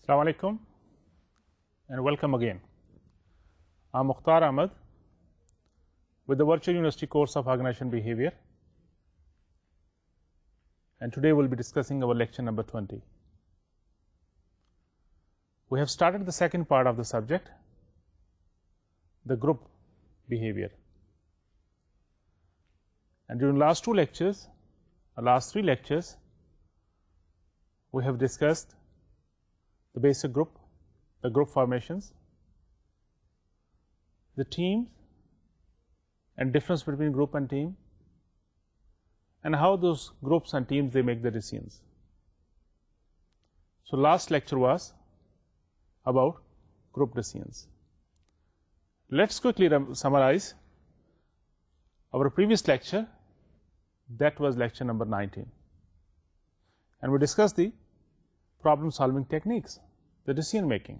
Assalamu alaikum and welcome again. I'm Mukhtar Ahmed with the Virtual University course of Organization Behavior, and today we'll be discussing our lecture number 20. We have started the second part of the subject, the group behavior, and during last three lectures, we have discussed the basic group, the group formations, the teams and difference between group and team, and how those groups and teams they make the decisions. So last lecture was about group decisions. Let's quickly summarize our previous lecture. That was lecture number 19, and we discussed the problem solving techniques, the decision making.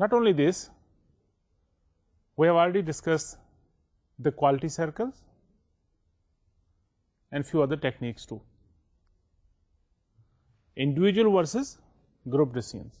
Not only this, we have already discussed the quality circles and few other techniques too. Individual versus group decisions.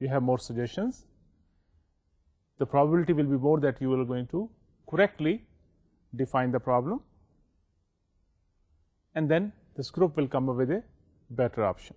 you have more suggestions, the probability will be more that you are going to correctly define the problem, and then this group will come up with a better option.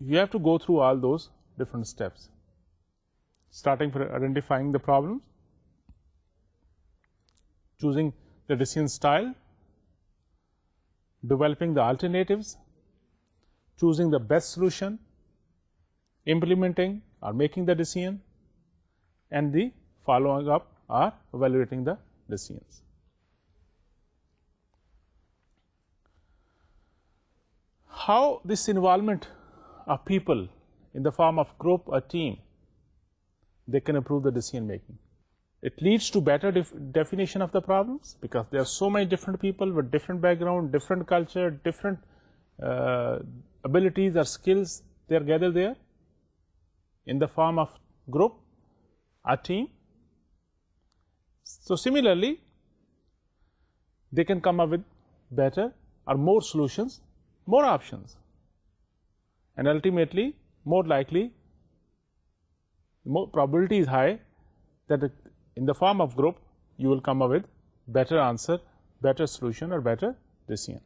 you have to go through all those different steps, starting from identifying the problems, choosing the decision style, developing the alternatives, choosing the best solution, implementing or making the decision, and the following up or evaluating the decisions. How this involvement of people in the form of group or team, they can improve the decision making. It leads to better definition of the problems, because there are so many different people with different background, different culture, different abilities or skills they are gathered there in the form of group or team. So similarly, they can come up with better or more solutions, more options, and ultimately more likely, more probability is high that in the form of group you will come up with better answer, better solution or better decision.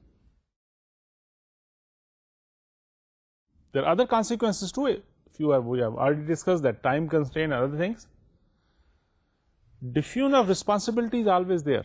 There are other consequences to it. We have already discussed that time constraint and other things. Diffusion of responsibility is always there.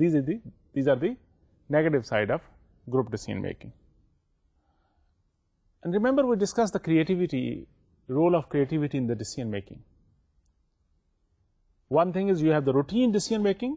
these are the negative side of group decision making. And remember, we discussed the role of creativity in the decision making. One thing is you have the routine decision making.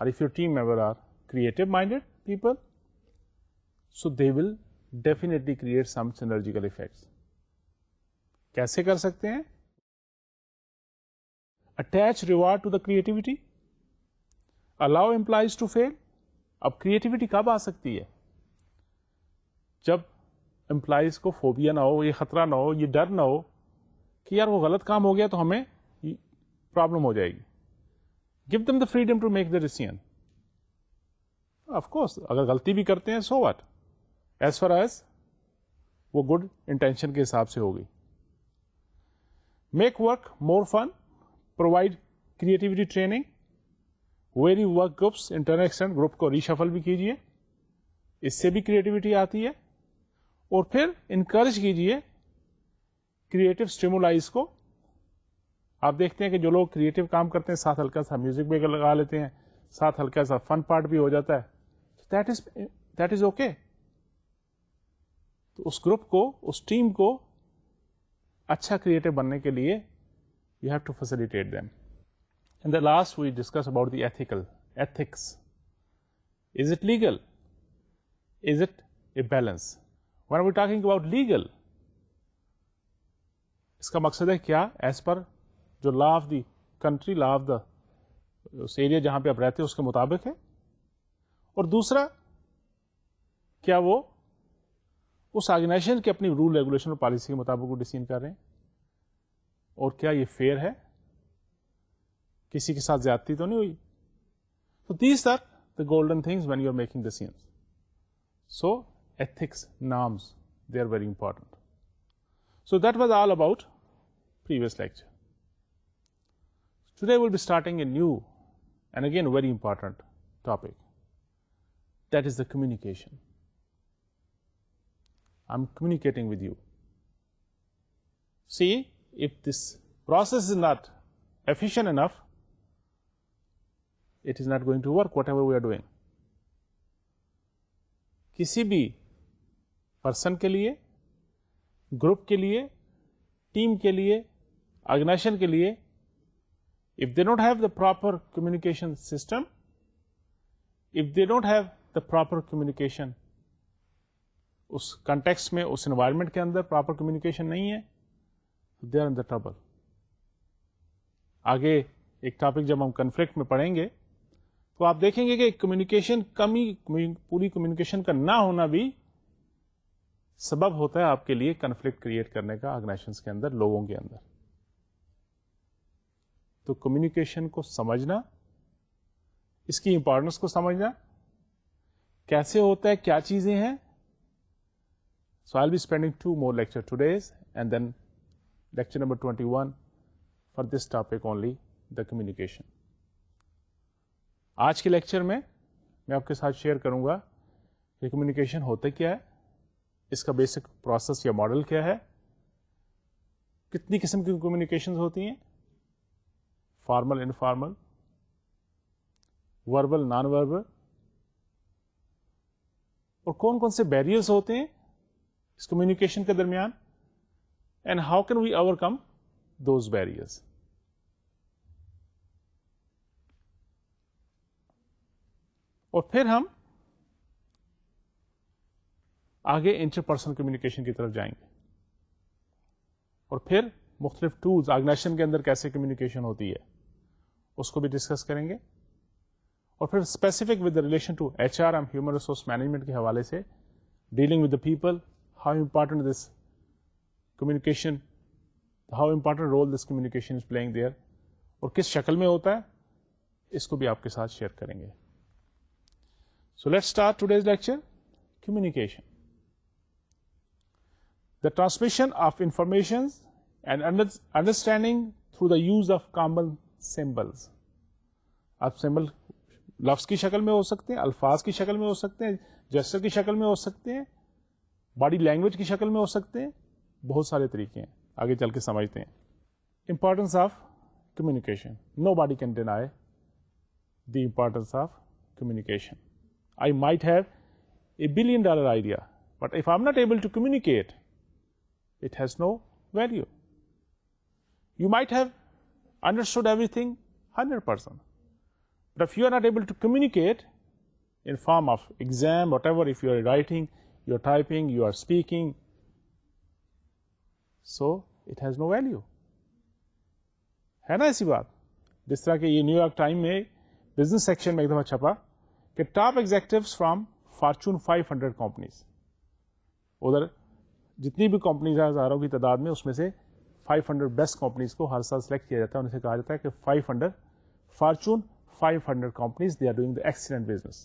or if your team member are creative minded people, so they will definitely create some synergical effects. کیسے کر سکتے ہیں؟ Attach reward to the creativity, allow employees to fail. اب creativity کب آ سکتی ہے؟ جب employees کو فوبیا نہ ہو، یہ خطرہ نہ ہو، یہ ڈر نہ ہو کہ یار وہ غلط کام ہو گیا تو ہمیں پرابلم ہو جائے گی. Give them the freedom to make the decision. Of course, اگر غلطی بھی کرتے ہیں so what? As far as وہ گڈ انٹینشن کے حساب سے ہوگی. Make work more fun, provide creativity training, vary work groups, interaction group کو ریشفل بھی کیجیے، اس سے بھی کریٹیوٹی آتی ہے. اور پھر انکریج کیجیے کریٹو اسٹیمولائز کو. آپ دیکھتے ہیں کہ جو لوگ کریٹو کام کرتے ہیں ساتھ ہلکا سا میوزک بھی لگا لیتے ہیں، ساتھ ہلکا سا فن پارٹ بھی ہو جاتا ہے. That is okay. تو اس گروپ کو، اس ٹیم کو اچھا کریٹو بننے کے لیے you have to facilitate them. And the last we discuss about the ethics. Is it legal? Is it a balance? when we're talking about legal, اس کا مقصد ہے کیا؟ ایز پر جو law of the country, law of the اس area جہاں پہ آپ رہتے ہیں اس کے مطابق ہے. اور دوسرا کیا وہ اس آرگنائزیشن کے اپنی رول ریگولیشن اور پالیسی کے مطابق وہ ڈیسیژن کر رہے ہیں، اور کیا یہ فیئر ہے، کسی کے ساتھ زیادتی تو نہیں ہوئی. So these are the golden things when you are making decisions. So ethics, norms, they are very important. So that was all about previous lecture. Today we'll be starting a new and again very important topic. That is the communication. I'm communicating with you. See, if this process is not efficient enough, it is not going to work, whatever we are doing. کسی بھی person کے لیے، group کے لیے، team کے لیے، organization کے لیے، if they don't have the proper communication system, if they don't have the proper communication, اس کنٹیکسٹ میں، اس انوائرمنٹ کے اندر پراپر کمیونیکیشن نہیں ہے، they are in the trouble. آگے ایک ٹاپک جب ہم کنفلکٹ میں پڑھیں گے تو آپ دیکھیں گے کہ کمیونیکیشن کمی، پوری کمیونیکیشن کا نہ ہونا بھی سبب ہوتا ہے آپ کے لیے کنفلکٹ کریٹ کرنے کا آرگنائزیشنز کے اندر، لوگوں کے اندر. تو کمیونیکیشن کو سمجھنا، اس کی امپورٹنس کو سمجھنا، کیسے ہوتا ہے، کیا چیزیں ہیں. So I'll be spending 2 more lectures today and then lecture number 21 for this topic only, the communication. آج کے لیکچر میں آپ کے ساتھ شیئر کروں گا کہ کمیونیکیشن ہوتا کیا ہے، اس کا بیسک پروسیس یا ماڈل کیا ہے، کتنی قسم کی کمیونیکیشنز ہوتی ہیں، formal, informal, verbal, non verbal, اور کون کون سے بیریئرز ہوتے ہیں اس کمیونیکیشن کے درمیان، and how can we overcome those barriers. اور پھر ہم آگے انٹر پرسنل کمیونیکیشن کی طرف جائیں گے، اور پھر مختلف ٹولز آرگنائزیشن کے اندر کیسے کمیونیکیشن ہوتی ہے اس کو بھی ڈسکس کریں گے. اور پھر specific with relation to HR، ہم ہیومن ریسورس مینجمنٹ کے حوالے سے dealing with the people, how important this communication, how important role this communication is playing there, اور کس شکل میں ہوتا ہے، اس کو بھی آپ کے ساتھ شیئر کریں گے. So let's start today's lecture. Communication. The transmission of information and understanding through the use of common symbols. آپ سمبل لفظ کی شکل میں ہو سکتے ہیں، الفاظ کی شکل میں ہو سکتے ہیں، جسچر کی شکل میں ہو سکتے ہیں، باڈی لینگویج کی شکل میں ہو سکتے ہیں، بہت سارے طریقے ہیں، آگے چل کے سمجھتے ہیں. Importance of communication. Nobody can deny the importance of communication. I might have $1 billion idea, but if I'm not able to communicate, it has no value. You might have understood everything 100%, but if you are not able to communicate in form of exam, whatever, if you are writing you are typing, you are speaking, so it has no value. ہے نا ایسی بات. جس طرح کہ یہ new York time میں business section میں ایک دفعہ چھپا کہ top executives from fortune 500 companies. ادھر جتنی بھی کمپنیز ہیں ہزاروں کی تعداد میں، اس میں سے 500 بیسٹ کمپنیز کو ہر سال سلیکٹ کیا جاتا ہے. ان سے کہا جاتا ہے کہ 500 fortune 500 companies, they are doing the excellent business.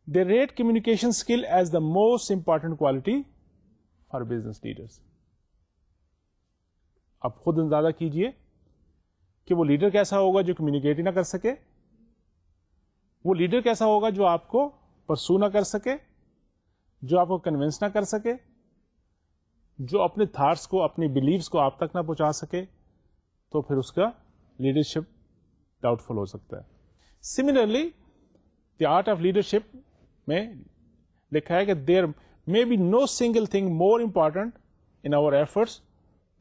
They rate communication skill as the most important quality for business leaders. اب خود اندازہ کیجئے کہ وہ لیڈر کیسا ہوگا جو کمیونیکیٹ ہی نہ کر سکے، وہ لیڈر کیسا ہوگا جو آپ کو پرسو نہ کر سکے، جو آپ کو کنونس نہ کر سکے، جو اپنے تھاٹس کو، اپنی بلیفس کو آپ تک نہ پہنچا سکے، تو پھر اس کا لیڈرشپ ڈاؤٹ فل ہو سکتا ہے. Similarly the art of leadership میں لکھا ہے کہ there may be no single thing more important in our efforts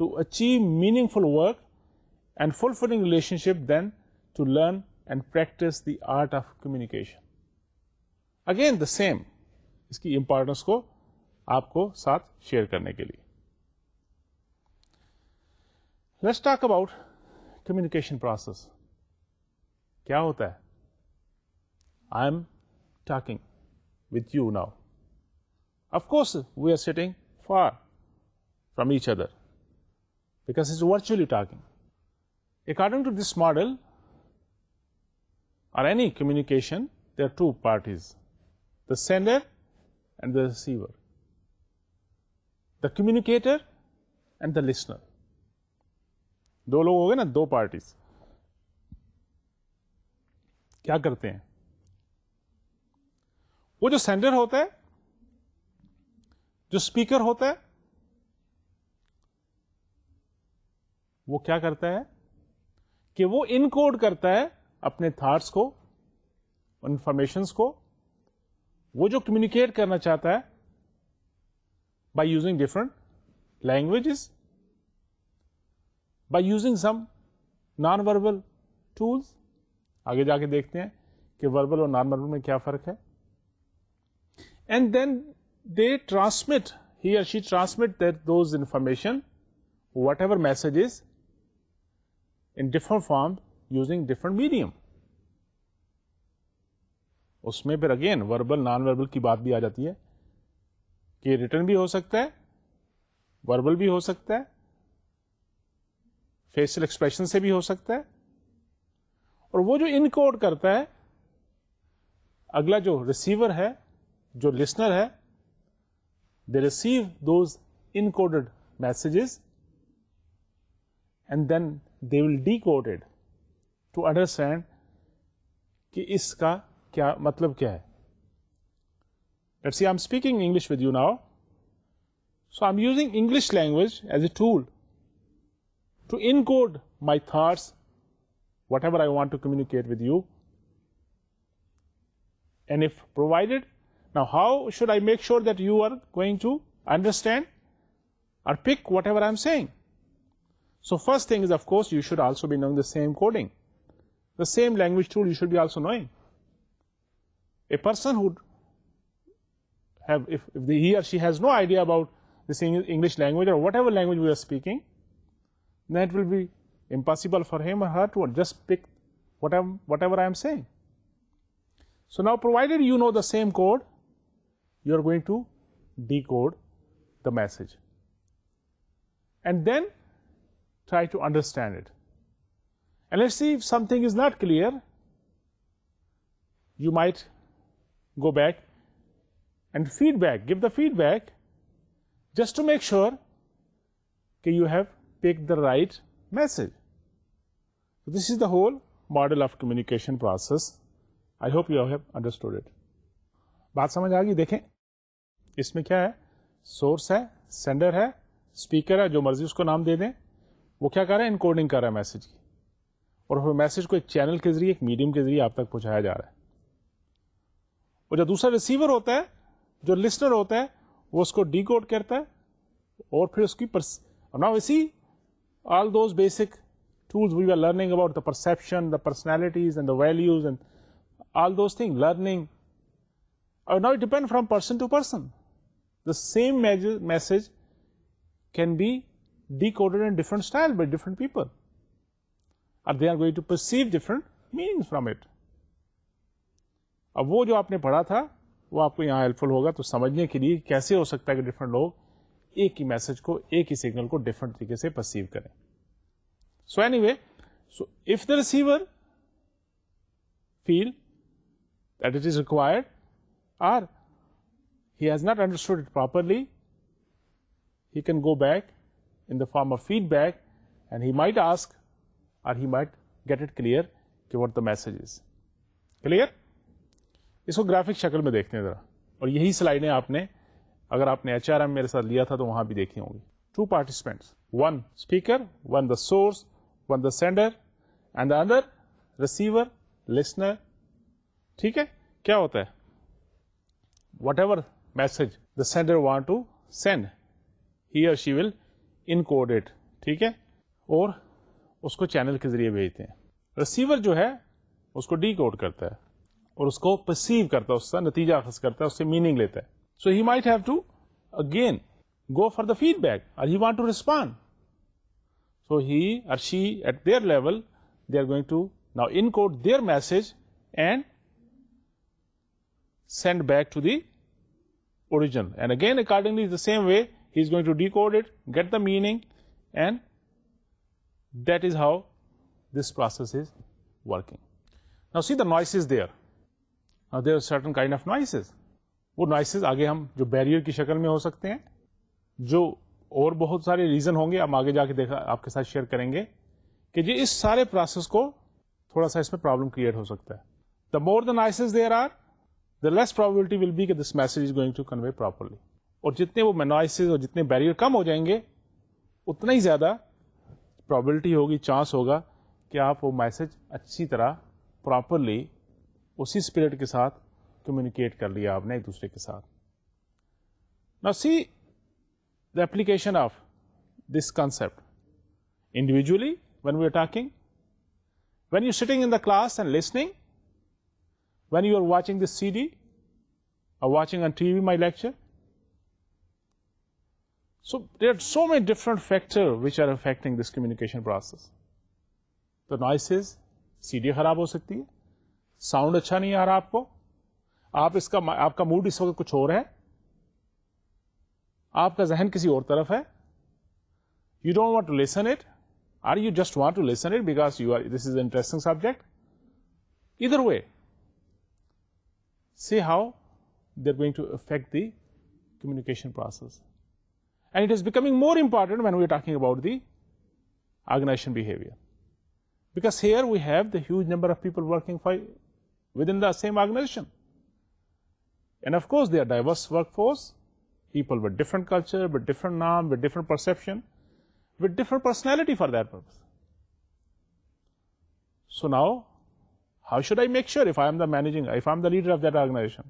to achieve meaningful work and fulfilling relationship than to learn and practice the art of communication. Again the same, اس کی importance کو آپ کو ساتھ share کرنے کے لیے. Let's talk about communication process. کیا ہوتا ہے؟ I'm talking with you now. Of course we are sitting far from each other because it's virtually talking. According to this model or any communication, there are two parties, the sender and the receiver, the communicator and the listener. دو لوگ ہو گئے نا، دو parties. کیا کرتے ہیں؟ وہ جو sender ہوتا ہے، جو اسپیکر ہوتا ہے، وہ کیا کرتا ہے کہ وہ انکوڈ کرتا ہے اپنے تھاٹس کو، انفارمیشنس کو، وہ جو کمیونیکیٹ کرنا چاہتا ہے by using different languages, by using some non verbal tools. آگے جا کے دیکھتے ہیں کہ وربل اور نان وربل میں کیا فرق ہے. And then they transmit, he or she transmit those information whatever messages in different form using different medium. اس میں پھر اگین وربل نان وربل کی بات بھی آ جاتی ہے کہ ریٹن بھی ہو سکتا ہے، وربل بھی ہو سکتا ہے، فیشل ایکسپریشن سے بھی ہو سکتا ہے. اور وہ جو انکوڈ کرتا ہے، اگلا جو ریسیور ہے، جو لسنر ہے، they receive those encoded messages and then they will decode it to understand کہ اس کا کیا مطلب کیا ہے. Let's see, I'm speaking English with you now. So I'm using English language as a tool to encode my thoughts, whatever I want to communicate with you. And if provided, now how should I make sure that you are going to understand or pick whatever I'm saying? So first thing is, of course, you should also be knowing the same coding. The same language tool you should be also knowing. A person who have, if he or she has no idea about this English language or whatever language we are speaking, then it will be impossible for him or her to just pick whatever I am saying. So now, provided you know the same code, you are going to decode the message. And then try to understand it. And let's see if something is not clear. You might go back and give the feedback just to make sure that you have picked the right message. So this is the whole model of communication process. I hope you have understood it. بات سمجھ آ گئی؟ دیکھیں اس میں کیا ہے، source ہے، sender ہے، speaker ہے، جو مرضی اس کو نام دے دیں. وہ کیا کر رہا ہے؟ انکوڈنگ کر رہا ہے میسج کی، اور وہ میسج کو ایک چینل کے ذریعے، ایک میڈیم کے ذریعے آپ تک پہنچایا جا رہا ہے. اور جو دوسرا ریسیور ہوتا ہے، جو لسنر ہوتا ہے، وہ اس کو ڈیکوڈ کرتا ہے، اور پھر اس کی now we see all those basic tools we are learning about the perception, the personalities and the values and all those thing, learning Now it depends from person to person. The same message can be decoded in different style by different people, or they are going to perceive different meanings from it. اب وہ جو آپ نے پڑھا تھا وہ آپ کو یہاں ہیلپفل ہوگا تو سمجھنے کے لیے کیسے ہو سکتا ہے کہ ڈفرنٹ لوگ ایک ہی میسج کو, ایک ہی سگنل کو ڈفرنٹ طریقے سے پرسیو کریں. So any way, so if the receiver feel that it is required or he has not understood it properly, he can go back in the form of feedback and he might ask or he might get it clear کہ what the message is. Clear? اس کو graphic شکل میں دیکھتے ہیں ذرا, اور یہی سلائڈیں آپ نے اگر آپ نے HRM میرے ساتھ لیا تھا تو وہاں بھی دیکھی ہوں گی. 2 participants, one speaker, one the source, one the sender and the other receiver, listener. ٹھیک ہے, کیا ہوتا ہے, whatever message the sender want to send, he or she will انکوڈ it. ٹھیک ہے, اور اس کو چینل کے ذریعے بھیجتے ہیں. ریسیور جو ہے اس کو ڈی کوڈ کرتا ہے اور اس کو پرسیو کرتا ہے, اس کا نتیجہ اخذ کرتا ہے, اس سے میننگ لیتا ہے. So he might have to again go for the feedback or he want to respond. So he or she at their level they are going to now encode their message and send back to the original, and again accordingly the same way he is going to decode it, get the meaning, and that is how this process is working. Now see the noises there. Now there are certain kind of noises. وہ noises آگے ہم جو barrier کی شکل میں ہو سکتے ہیں, جو اور بہت سارے ریزن ہوں گے, ہم آگے جا کے دیکھا آپ کے ساتھ شیئر کریں گے کہ جی اس سارے پروسیس کو تھوڑا سا اس میں پرابلم کریٹ ہو سکتا ہے. The more the noises there are, the less probability will be that this message is going to convey properly. اور جتنے وہ noises اور جتنے بیریئر کم ہو جائیں گے اتنا ہی زیادہ probability ہوگی, چانس ہوگا کہ آپ وہ میسج اچھی طرح پراپرلی اسی اسپرٹ کے ساتھ کمیونیکیٹ کر لیا آپ نے ایک دوسرے کے ساتھ. Now see the application of this concept individually when we are talking, when you're sitting in the class and listening, when you are watching this CD or watching on TV my lecture. So there are so many different factors which are affecting this communication process. The noises, CD خراب ہو سکتی ہے, sound اچھا نہیں آ رہا آپ کو, آپ کا موڈ اس وقت کچھ اور ہے, آپ کا ذہن کسی اور طرف ہے, you don't want to listen it or you just want to listen it because this is an interesting subject. Either way, see how they're going to affect the communication process. And it is becoming more important when we're talking about the organization behavior. Because here we have the huge number of people working within the same organization. And of course, they are diverse workforce, people with different culture, with different norm, with different perception, with different personality for that purpose. So now, how should I make sure if I'm the leader of that organization,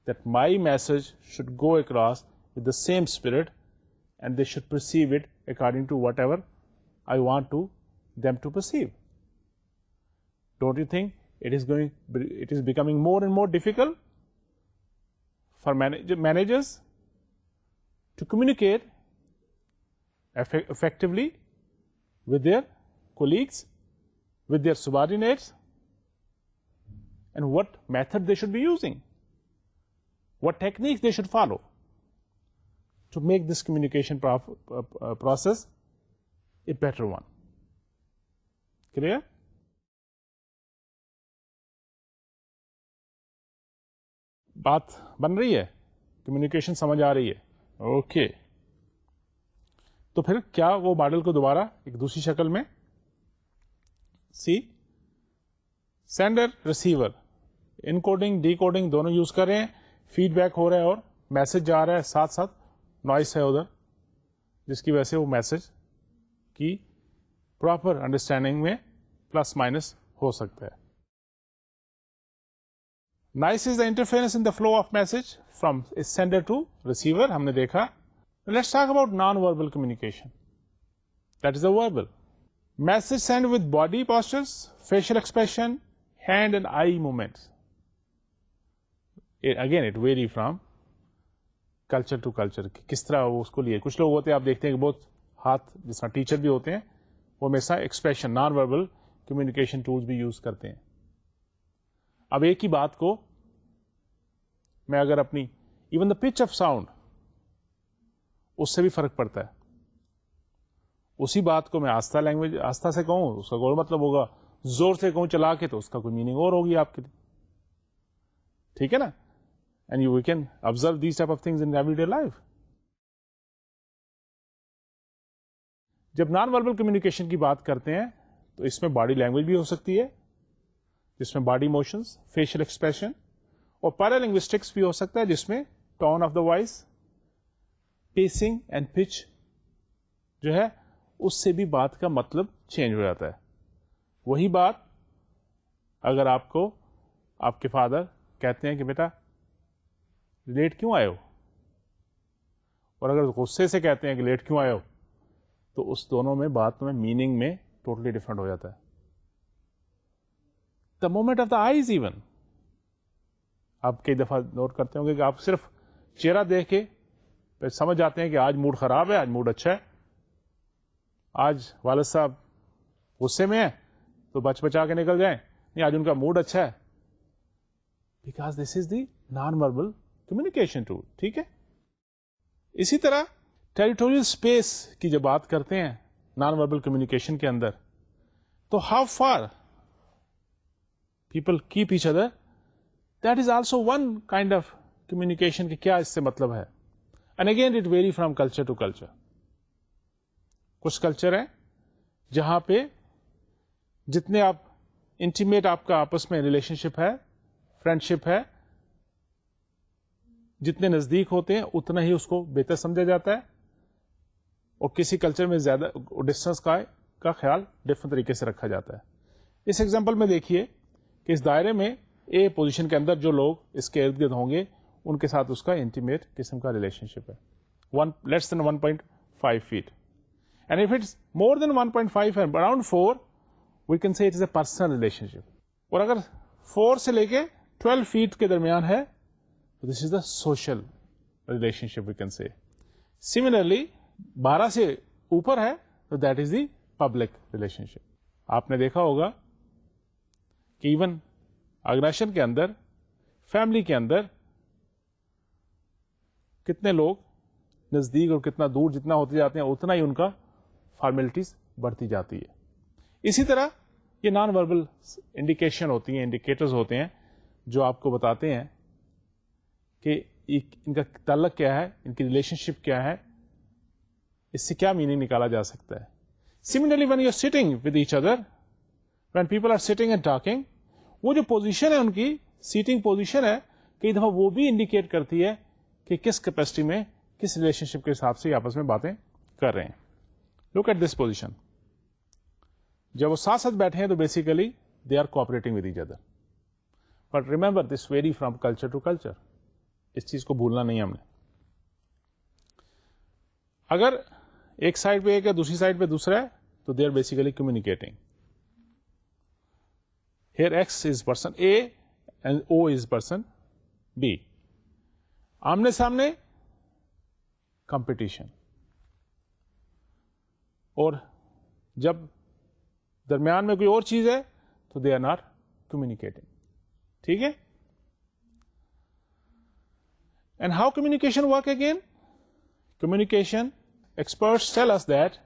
that my message should go across with the same spirit and they should perceive it according to whatever I want them to perceive? Don't you think it is becoming more and more difficult for managers to communicate effectively with their colleagues, with their subordinates, and what method they should be using, what techniques they should follow to make this communication process a better one. Clear? بات بن رہی ہے, communication سمجھ آ رہی ہے. Okay, تو پھر کیا وہ ماڈل کو دوبارہ ایک دوسری شکل میں سی sender receiver encoding decoding دونوں یوز کر رہے ہیں, فیڈ بیک ہو رہا ہے اور میسج جا رہا ہے, ساتھ ساتھ نوائس ہے ادھر جس کی وجہ سے وہ میسج کی پراپر انڈرسٹینڈنگ میں پلس مائنس ہو سکتا ہے. Noise is the interference in the flow of message from a sender to receiver. ہم نے دیکھا. Let's talk about non-verbal communication. That is the verbal. Message sent with body postures, facial expression, hand and eye movements. Again it vary from culture to culture, کس طرح وہ اس کو لیے. کچھ لوگ ہوتے ہیں آپ دیکھتے ہیں کہ بہت ہاتھ, جس طرح ٹیچر بھی ہوتے ہیں وہ ہمیشہ expression naan verbal communication tools بھی یوز کرتے ہیں. اب ایک ہی بات کو میں اگر اپنی even the pitch of sound, اس سے بھی فرق پڑتا ہے. اسی بات کو میں آہستہ لینگویج آہستہ سے کہوں, اس کا کوئی مطلب ہوگا, زور سے کہوں چلا کے, تو اس کا کوئی میننگ اور ہوگی آپ کے لیے. ٹھیک ہے نا. And you we can observe these type of things in everyday life. جب نان وربل کمیونیکیشن کی بات کرتے ہیں تو اس میں باڈی لینگویج بھی ہو سکتی ہے, جس میں باڈی موشنز, فیشل ایکسپریشن, اور پیرا لنگوسٹکس بھی ہو سکتا ہے, جس میں tone of the voice, pacing and pitch جو ہے اس سے بھی بات کا مطلب چینج ہو جاتا ہے. وہی بات اگر آپ کو آپ کے فادر کہتے ہیں کہ بیٹا لیٹ کیوں آئے ہو, اور اگر غصے سے کہتے ہیں کہ لیٹ کیوں آئے ہو, تو اس دونوں میں بات میں میننگ میں ٹوٹلی ڈفرنٹ ہو جاتا ہے. The movement of the eyes even, آپ کئی دفعہ نوٹ کرتے ہوں گے کہ آپ صرف چہرہ دیکھ کے پھر سمجھ جاتے ہیں کہ آج موڈ خراب ہے, آج موڈ اچھا ہے, آج والد صاحب غصے میں ہیں تو بچا کے نکل جائیں, نہیں آج ان کا موڈ اچھا ہے, because this is the non verbal communication tool. ٹھیک ہے. اسی طرح ٹیریٹوریل اسپیس کی جب بات کرتے ہیں نان وربل کمیونیکیشن کے اندر, تو how far people keep each other, that is also one kind of communication کہ کیا اس سے مطلب ہے. And again it vary from culture to culture. کچھ کلچر ہیں جہاں پہ جتنے آپ انٹیمیٹ آپ کا آپس میں ریلیشن شپ ہے, فرینڈ شپ ہے, جتنے نزدیک ہوتے ہیں اتنا ہی اس کو بہتر سمجھا جاتا ہے, اور کسی کلچر میں زیادہ ڈسٹینس کا خیال ڈفرنٹ طریقے سے رکھا جاتا ہے. اس ایگزامپل میں دیکھیے کہ اس دائرے میں اے پوزیشن کے اندر جو لوگ اس کے ارد گرد ہوں گے ان کے ساتھ اس کا انٹیمیٹ قسم کا ریلیشن شپ ہے, لیس دین 1.5 feet. And if it's more than 1.5 and around 4, we can say it is a personal relationship. اور اگر 4 سے لے کے 12 feet کے درمیان ہے, this is the social relationship we can say. Similarly, 12 سے اوپر ہے تو that is the public relationship. آپ نے دیکھا ہوگا کہ ایون آرگنائزیشن کے اندر, فیملی کے اندر کتنے لوگ نزدیک اور کتنا دور جتنا ہوتے جاتے ہیں اتنا ہی ان کا فارمیلٹیز بڑھتی جاتی ہے. اسی طرح یہ نان وربل انڈیکیشن ہوتی ہیں, انڈیکیٹرز ہوتے ہیں جو آپ کو بتاتے ہیں کہ ان کا تعلق کیا ہے, ان کی ریلیشن شپ کیا ہے, اس سے کیا میننگ نکالا جا سکتا ہے. Similarly when you are sitting with each other, when people are sitting and talking, وہ جو پوزیشن ہے ان کی سیٹنگ پوزیشن ہے, کئی دفعہ وہ بھی انڈیکیٹ کرتی ہے کہ کس کیپیسٹی میں, کس ریلیشن شپ کے حساب سے آپس میں باتیں کر رہے ہیں. Look at this position. جب وہ ساتھ ساتھ بیٹھے ہیں تو basically they are cooperating with each other, but remember this vary from culture to culture. اس چیز کو بھولنا نہیں ہم نے. اگر ایک سائڈ پہ ایک ہے دوسری سائڈ پہ دوسرا ہے تو they are basically communicating. Here X is person A and O is person B. آمنے سامنے کمپٹیشن, اور جب درمیان میں کوئی اور چیز ہے تو دے آر ناٹ کمیونیکیٹنگ. ٹھیک ہے. And how communication work again. Communication experts tell us that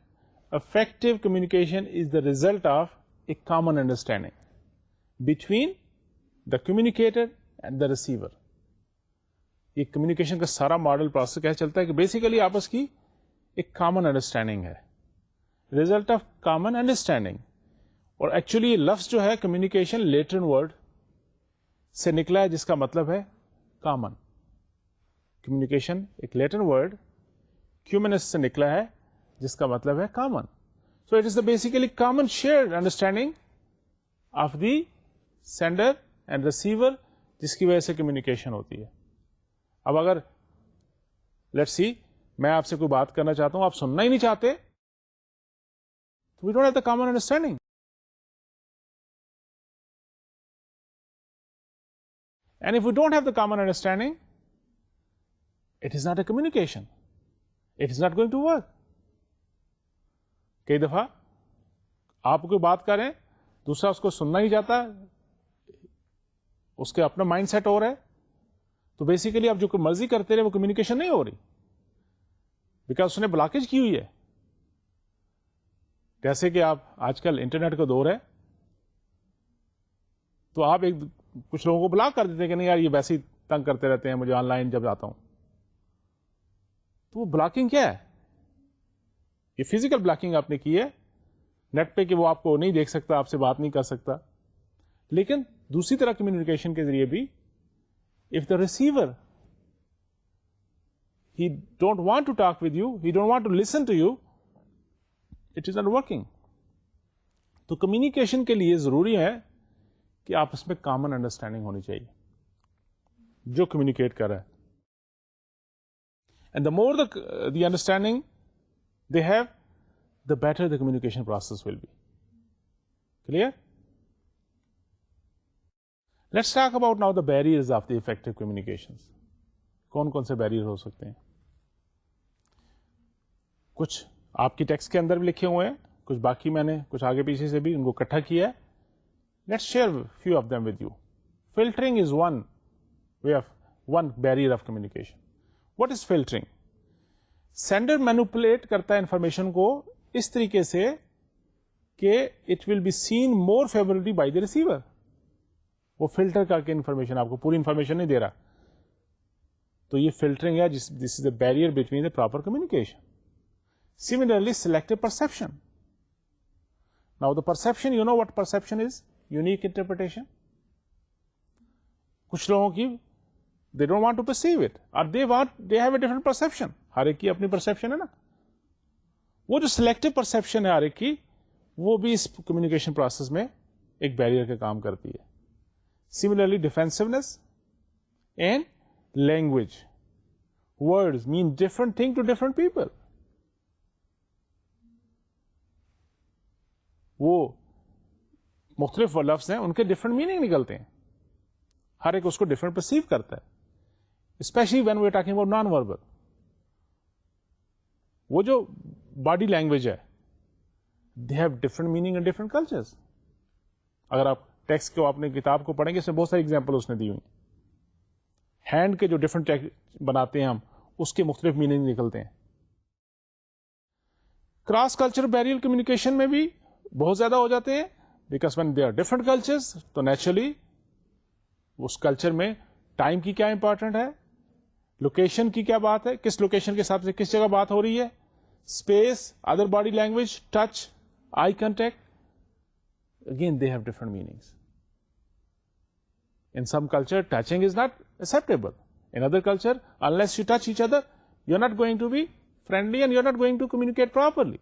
effective communication is the result of a common understanding between the communicator and the receiver. یہ کمیونیکیشن کا سارا ماڈل پروسیس کیسے چلتا ہے کہ basically آپس کی ایک کامن انڈرسٹینڈنگ ہے, ریزلٹ آف کامن انڈرسٹینڈنگ. اور ایکچولی یہ لفظ جو ہے کمیونیکیشن لیٹن ورڈ سے نکلا ہے جس کا مطلب ہے کامن. کمیونیکیشن ایک لیٹن ورڈ کیومنس سے نکلا ہے جس کا مطلب ہے common. So it is the basically common shared understanding of the sender and receiver, جس کی وجہ سے کمیونیکیشن ہوتی ہے. اب اگر لیٹس سی میں آپ سے کوئی بات کرنا چاہتا ہوں, آپ سننا ہی نہیں چاہتے, we don't have the common understanding. And if we don't have the common understanding, it is not a communication. It is not going to work. کئی دفعہ آپ کوئی بات کریں, دوسرا اس کو سننا ہی چاہتا ہے, اس کے اپنا مائنڈ سیٹ ہو رہا ہے, تو بیسیکلی آپ جو کوئی مرضی کرتے رہے وہ کمیونیکیشن نہیں ہو رہی, بیکاز اس نے بلاکیج کی ہوئی ہے. جیسے کہ آپ آج کل انٹرنیٹ کا دور ہے, تو آپ کچھ لوگوں کو بلاک کر دیتے ہیں کہ نہیں یار یہ ویسے ہی تنگ کرتے رہتے ہیں مجھے آن لائن جب آتا ہوں. تو وہ بلاکنگ کیا ہے؟ یہ فزیکل بلاکنگ آپ نے کی ہے نیٹ پہ کہ وہ آپ کو نہیں دیکھ سکتا, آپ سے بات نہیں کر سکتا. لیکن دوسری طرح کمیونیکیشن کے ذریعے بھی, if the receiver he don't want to talk with you, he don't want to listen to you, it is not working. تو کمیونیکیشن کے لیے ضروری ہے کہ آپ اس میں کامن انڈرسٹینڈنگ ہونی چاہیے جو کمیونیکیٹ کر رہا ہے. And the more the understanding they have, the better the communication process will be. Clear? Let's talk about now the barriers of the effective communications. کون کون سے بیریئر ہو سکتے ہیں؟ کچھ آپ کی ٹیکسٹ کے اندر بھی لکھے ہوئے ہیں, کچھ باقی میں نے کچھ آگے پیچھے سے بھی ان کو اکٹھا کیا ہے. Let's share few of them with you. Filtering is one barrier of communication. What is filtering? Sender manipulate کرتا ہے انفارمیشن کو اس طریقے سے کہ it will be seen more favourably by the receiver. وہ فلٹر کر کے انفارمیشن, آپ کو پوری انفارمیشن نہیں دے رہا, تو یہ فلٹرنگ ہے. This is the barrier between the proper communication. Similarly selective perception. Now the perception, you know what perception is? Unique interpretation. کچھ لوگوں کی they don't want to perceive it, or they have a different perception. ہر ایک کی اپنی perception ہے نا. وہ جو سلیکٹو پرسپشن ہے ہر ایک کی, وہ بھی اس کمیونیکیشن پروسیس میں ایک بیریئر کا کام کرتی ہے. Similarly ڈیفینسونیس and language. words mean different thing to different people. وہ مختلف لفظ ہیں, ان کے ڈفرنٹ میننگ نکلتے ہیں, ہر ایک اس کو ڈفرنٹ پرسیو کرتا ہے. Especially when we are talking about non verbal. وہ جو باڈی لینگویج ہے, they have different meaning and different cultures. اگر آپ ٹیکسٹ کو اپنے کتاب کو پڑھیں گے, اس میں بہت ساری ایگزامپل اس نے دی ہوئی. ہینڈ کے جو ڈفرنٹ بناتے ہیں ہم, اس کے مختلف میننگ نکلتے ہیں. کراس کلچر بیریئر کمیونیکیشن میں بھی بہت زیادہ ہو جاتے ہیں, because when they are different cultures, تو نیچرلی اس کلچر میں ٹائم کی کیا امپورٹنٹ ہے, لوکیشن کی کیا بات ہے, کس لوکیشن کے حساب سے کس جگہ بات ہو رہی ہے, space, other body language, touch, eye contact, again they have different meanings. In some culture, touching is not acceptable. In other culture, unless you touch each other, you're not going to be friendly and you're not going to communicate properly.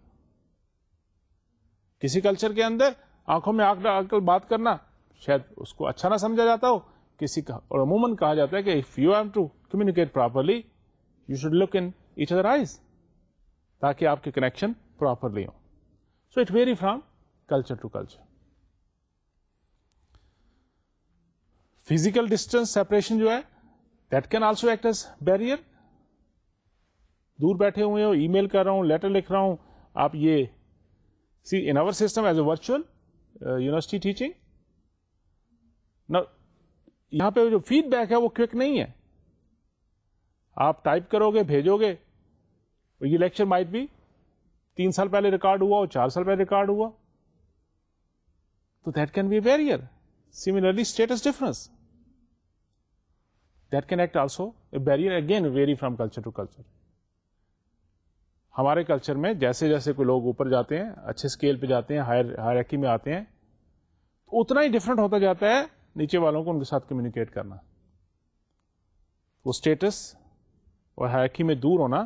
کسی culture کے اندر آنکھوں میں آنکھ ڈال کر بات کرنا شاید اس کو اچھا نہ سمجھا جاتا ہو, کسی کا, اور عموماً کہا جاتا ہے کہ if you have to communicate properly, you should look in each other's eyes, تاکہ آپ کے کنیکشن پراپرلی ہوں. So it vary from culture to culture. Physical distance separation جو ہے, that can also act as barrier. دور بیٹھے ہوئے ہو, ای میل کر رہا ہوں, لیٹر لکھ رہا ہوں, آپ یہ see in our system as a virtual university teaching, یہاں پہ جو فیڈ بیک ہے وہ کوئک نہیں ہے. آپ ٹائپ کرو گے, بھیجو گے, یہ لیکچر مائٹ بھی 3 سال پہلے ریکارڈ ہوا اور 4 سال پہلے ریکارڈ ہوا, تو that can be a barrier. Similarly, status difference, that can act also a barrier, again vary from culture to culture. ہمارے کلچر میں جیسے جیسے کوئی لوگ اوپر جاتے ہیں, اچھے اسکیل پہ جاتے ہیں, ہائرارکی میں آتے ہیں, تو اتنا ہی ڈفرنٹ ہوتا جاتا ہے نیچے والوں کو ان کے ساتھ کمیونیکیٹ کرنا. وہ اسٹیٹس اور ہائرارکی میں دور ہونا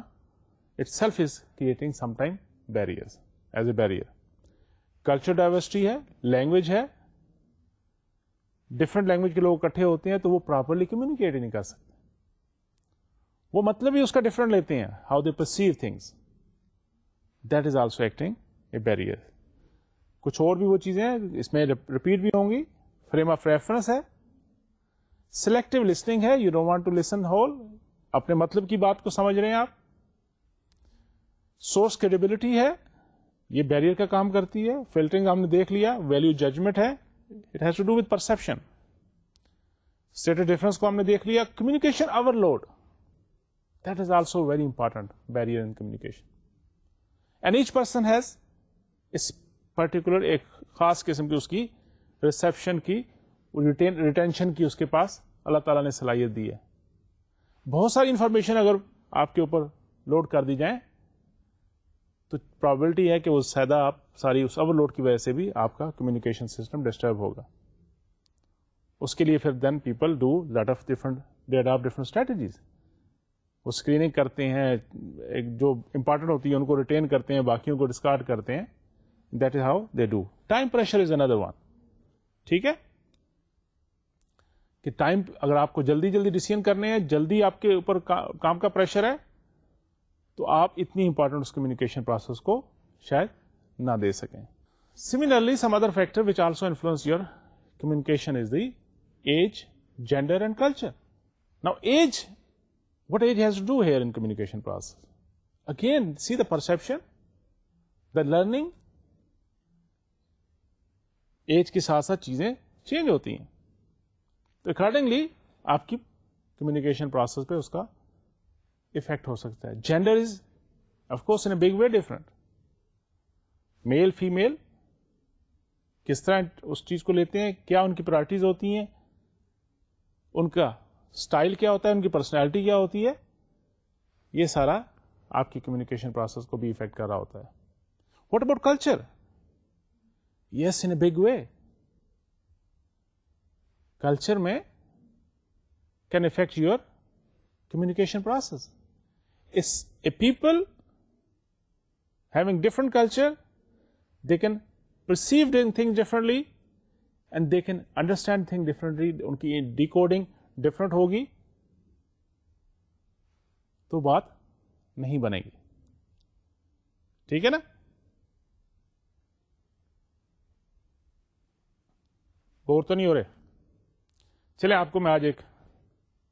itself is creating sometime barriers as a barrier. Culture diversity ہے, لینگویج ہے, ڈفرنٹ لینگویج کے لوگ اکٹھے ہوتے ہیں تو وہ پراپرلی کمیونیکیٹ ہی نہیں کر سکتے. وہ مطلب ہی اس کا ڈفرنٹ لیتے ہیں, how they perceive things, that is also acting a barrier. کچھ اور بھی وہ چیزیں ہیں اس میں ریپیٹ بھی ہوں گی. فریم آف ریفرنس ہے, سلیکٹو لسننگ ہے, you don't want to listen whole, اپنے مطلب کی بات کو سمجھ رہے ہیں آپ. سورس کریڈیبلٹی ہے, یہ بیریئر کا کام کرتی ہے. فلٹرنگ ہم نے دیکھ لیا. ویلیو ججمنٹ ہے, it has to do with perception. Status difference کو ہم نے دیکھ لیا. Communication overload, that is also very important barrier in communication. And each person has his particular ایک خاص قسم کی اس کی ریسپشن کی, ریٹینشن کی اس کے پاس اللہ تعالیٰ نے صلاحیت دی ہے. بہت ساری انفارمیشن اگر آپ کے اوپر لوڈ کر دی جائیں تو پرابلٹی ہے کہ وہ زیادہ آپ ساری اس اوور لوڈ کی وجہ سے بھی آپ کا کمیونیکیشن سسٹم ڈسٹرب ہوگا. اس کے لیے پھر then people do lot of different, they adapt different strategies. وہ اسکریننگ کرتے ہیں, ایک جو امپارٹنٹ ہوتی ہے ان کو ریٹین کرتے ہیں, باقیوں کو ڈسکارڈ کرتے ہیں. That is how they do. Time pressure is another one. ٹھیک ہے کہ ٹائم, اگر آپ کو جلدی ڈیسیژن کرنے ہیں, جلدی آپ کے اوپر کام کا پریشر ہے, تو آپ اتنی امپورٹنٹ اس کمیونیکیشن پروسیس کو شاید نہ دے سکیں. Similarly some other factor which also influence your communication is the age, gender and culture. Now age, what age has to do here in communication process? Again, see the perception, the learning. Age کے ساتھ ساتھ چیزیں change ہوتی ہیں, تو accordingly آپ کی communication process پہ اس کا افیکٹ ہو سکتا ہے. Gender is of course in a big way different. Male female کس طرح اس چیز کو لیتے ہیں, کیا ان کی پرائرٹیز ہوتی ہیں, ان کا اسٹائل کیا ہوتا ہے, ان کی پرسنالٹی کیا ہوتی ہے, یہ سارا آپ کی کمیونیکیشن پروسیس کو بھی افیکٹ کر رہا ہوتا ہے. What about culture? Yes, in a big way. Culture میں can affect your communication process. A people having different culture, they can perceive things differently and they can understand things differently. ان کی decoding different ہوگی تو بات نہیں بنے گی. ٹھیک ہے نا؟ بور تو نہیں ہو رہے؟ چلے آپ کو میں آج ایک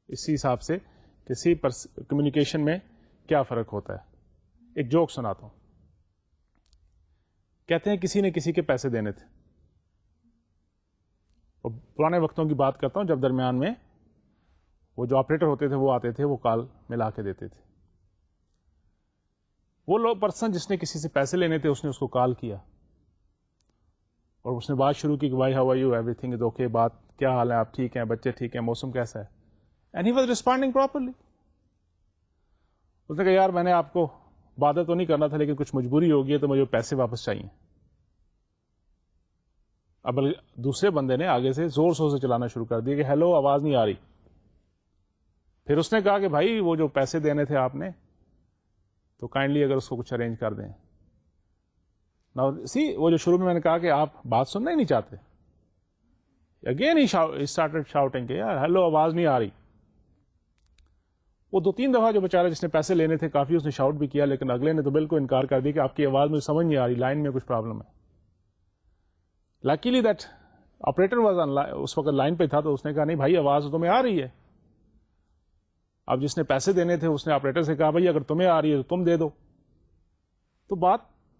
اسی حساب سے کسی کمیونیکیشن میں کیا فرق ہوتا ہے ایک جوک سناتا ہوں. کہتے ہیں کسی نے کسی کے پیسے دینے تھے, اور پرانے وقتوں کی بات کرتا ہوں جب درمیان میں وہ جو آپریٹر ہوتے تھے وہ آتے تھے, وہ کال ملا کے دیتے تھے. وہ پرسن جس نے کسی سے پیسے لینے تھے اس نے اس کو کال کیا اور اس نے بات شروع کی کہ بھائی how are you, everything is okay, بات کیا حال ہے, آپ ٹھیک ہیں, بچے ٹھیک ہیں, موسم کیسا ہے. And he was responding properly. اس نے کہا یار میں نے آپ کو وعدہ تو نہیں کرنا تھا لیکن کچھ مجبوری ہوگی ہے تو مجھے پیسے واپس چاہیے. اب دوسرے بندے نے آگے سے زور سے چلانا شروع کر دیا کہ ہیلو آواز نہیں آ رہی. پھر اس نے کہا کہ بھائی وہ جو پیسے دینے تھے آپ نے تو کائنڈلی اگر اس کو کچھ ارینج کر دیں. وہ جو شروع میں نے کہا کہ آپ بات سننا ہی نہیں چاہتے, اگین ہی اسٹارٹڈ شاؤٹنگ کہ یار ہیلو آواز نہیں آ رہی. وہ 2-3 دفعہ جو بیچارہ جس نے پیسے لینے تھے کافی اس نے شاؤٹ بھی کیا, لیکن اگلے نے تو بالکل انکار کر دیا کہ آپ کی آواز مجھے سمجھ نہیں آ رہی, لائن میں کچھ پرابلم ہے. لکیلی دیٹ آپریٹر واز اس وقت لائن پہ تھا تو اس نے کہا نہیں بھائی آواز تمہیں آ رہی ہے. اب جس نے پیسے دینے تھے اس نے آپریٹر سے کہا بھائی اگر تمہیں آ رہی ہے تو تم دے دو. تو بات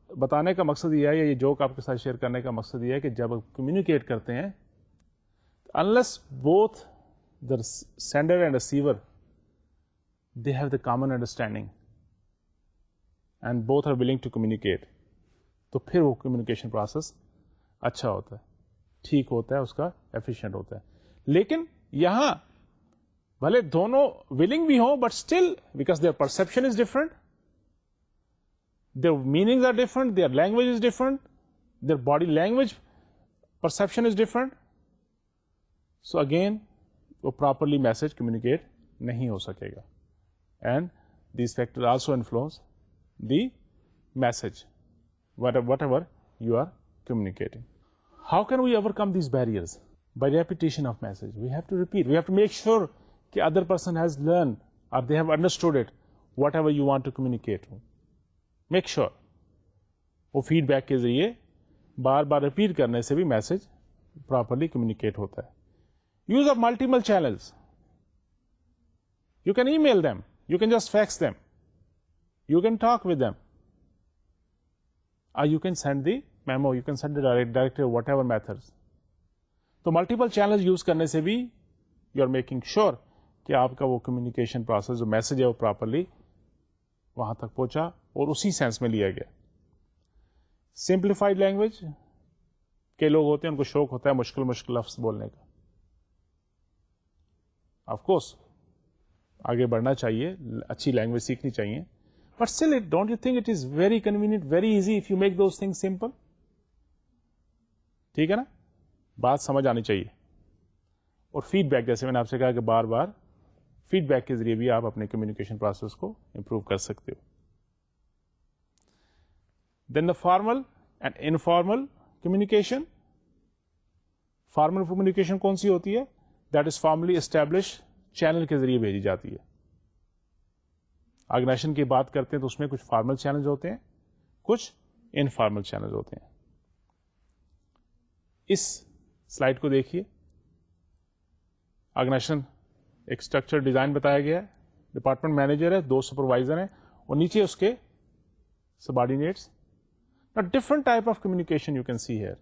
بتانے کا مقصد یہ ہے, یہ جوک آپ کے ساتھ شیئر کرنے کا مقصد یہ ہے کہ جب کمیونیکیٹ کرتے ہیں unless both the sender and receiver they have the common understanding and both are willing to communicate, تو پھر وہ کمیونیکیشن پروسیس اچھا ہوتا ہے, ٹھیک ہوتا ہے, اس کا ایفیشینٹ ہوتا ہے. لیکن یہاں بھلے دونوں ولنگ بھی ہوں but still because their perception is different, their meanings are different, their language is different, their body language perception is different. So again, وہ properly message communicate نہیں ہو سکے گا. And these factors also influence the message, whatever you are communicating. How can we overcome these barriers? By repetition of message. We have to repeat. We have to make sure the other person has learned or they have understood it, whatever you want to communicate. Make sure وہ feed back کے ذریعے بار بار repeat کرنے سے بھی message properly communicate ہوتا ہے. Use of multiple channels. You can email them, you can just fax them, you can talk with them, or you can send the memo, you can send the directive, whatever methods. تو multiple channel use کرنے سے بھی you are making sure کہ آپ کا وہ communication process جو message ہے وہ پراپرلی وہاں تک پہنچا اور اسی سینس میں لیا گیا. سمپلیفائڈ لینگویج کے لوگ ہوتے ہیں ان کو شوق ہوتا ہے مشکل لفظ بولنے کا. آف کورس آگے بڑھنا چاہیے, اچھی لینگویج سیکھنی چاہیے, but still don't you think it is very convenient, very easy if you make those things simple. ٹھیک ہے نا, بات سمجھ آنی چاہیے. اور فیڈ بیک, جیسے میں نے آپ سے کہا کہ بار بار فیڈ بیک کے ذریعے بھی آپ اپنے کمیونیکیشن پروسیس کو امپروو کر سکتے ہو. Then the formal and informal communication. Formal communication کون سی ہوتی ہے؟ That is formally establish channel کے ذریعے بھیجی جاتی ہے. آرگنائزیشن کی بات کرتے ہیں تو اس میں کچھ فارمل چینلز ہوتے ہیں, کچھ انفارمل چینلز ہوتے ہیں. اس سلائڈ کو دیکھیے, آرگنائزیشن ایک اسٹرکچر ڈیزائن بتایا گیا ہے. ڈپارٹمنٹ مینیجر ہے, 2 سپروائزر ہیں اور نیچے اس کے subordinates. Different type of communication you can see here.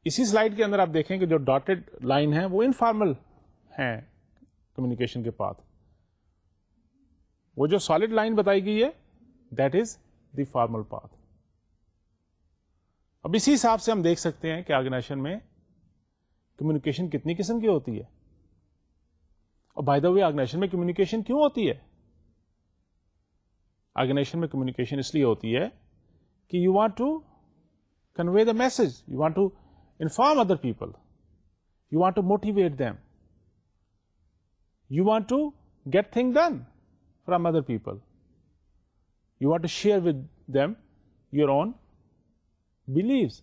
اسی سلائڈ کے اندر آپ دیکھیں کہ جو ڈاٹڈ لائن ہے وہ انفارمل ہیں کمیونیکیشن کے پاتھ. وہ جو سالڈ لائن بتائی گئی ہے that is the formal path. اب اسی حساب سے ہم دیکھ سکتے ہیں کہ آرگنائزیشن میں کمیونیکیشن کتنی قسم کی ہوتی ہے. اور بائی دا وے آرگنائزیشن میں کمیونیکیشن کیوں ہوتی ہے؟ آرگنائزیشن میں کمیونیکیشن اس لیے ہوتی ہے کہ you want to convey the message, you want to inform other people, you want to motivate them, you want to get thing done from other people, you want to share with them your own beliefs.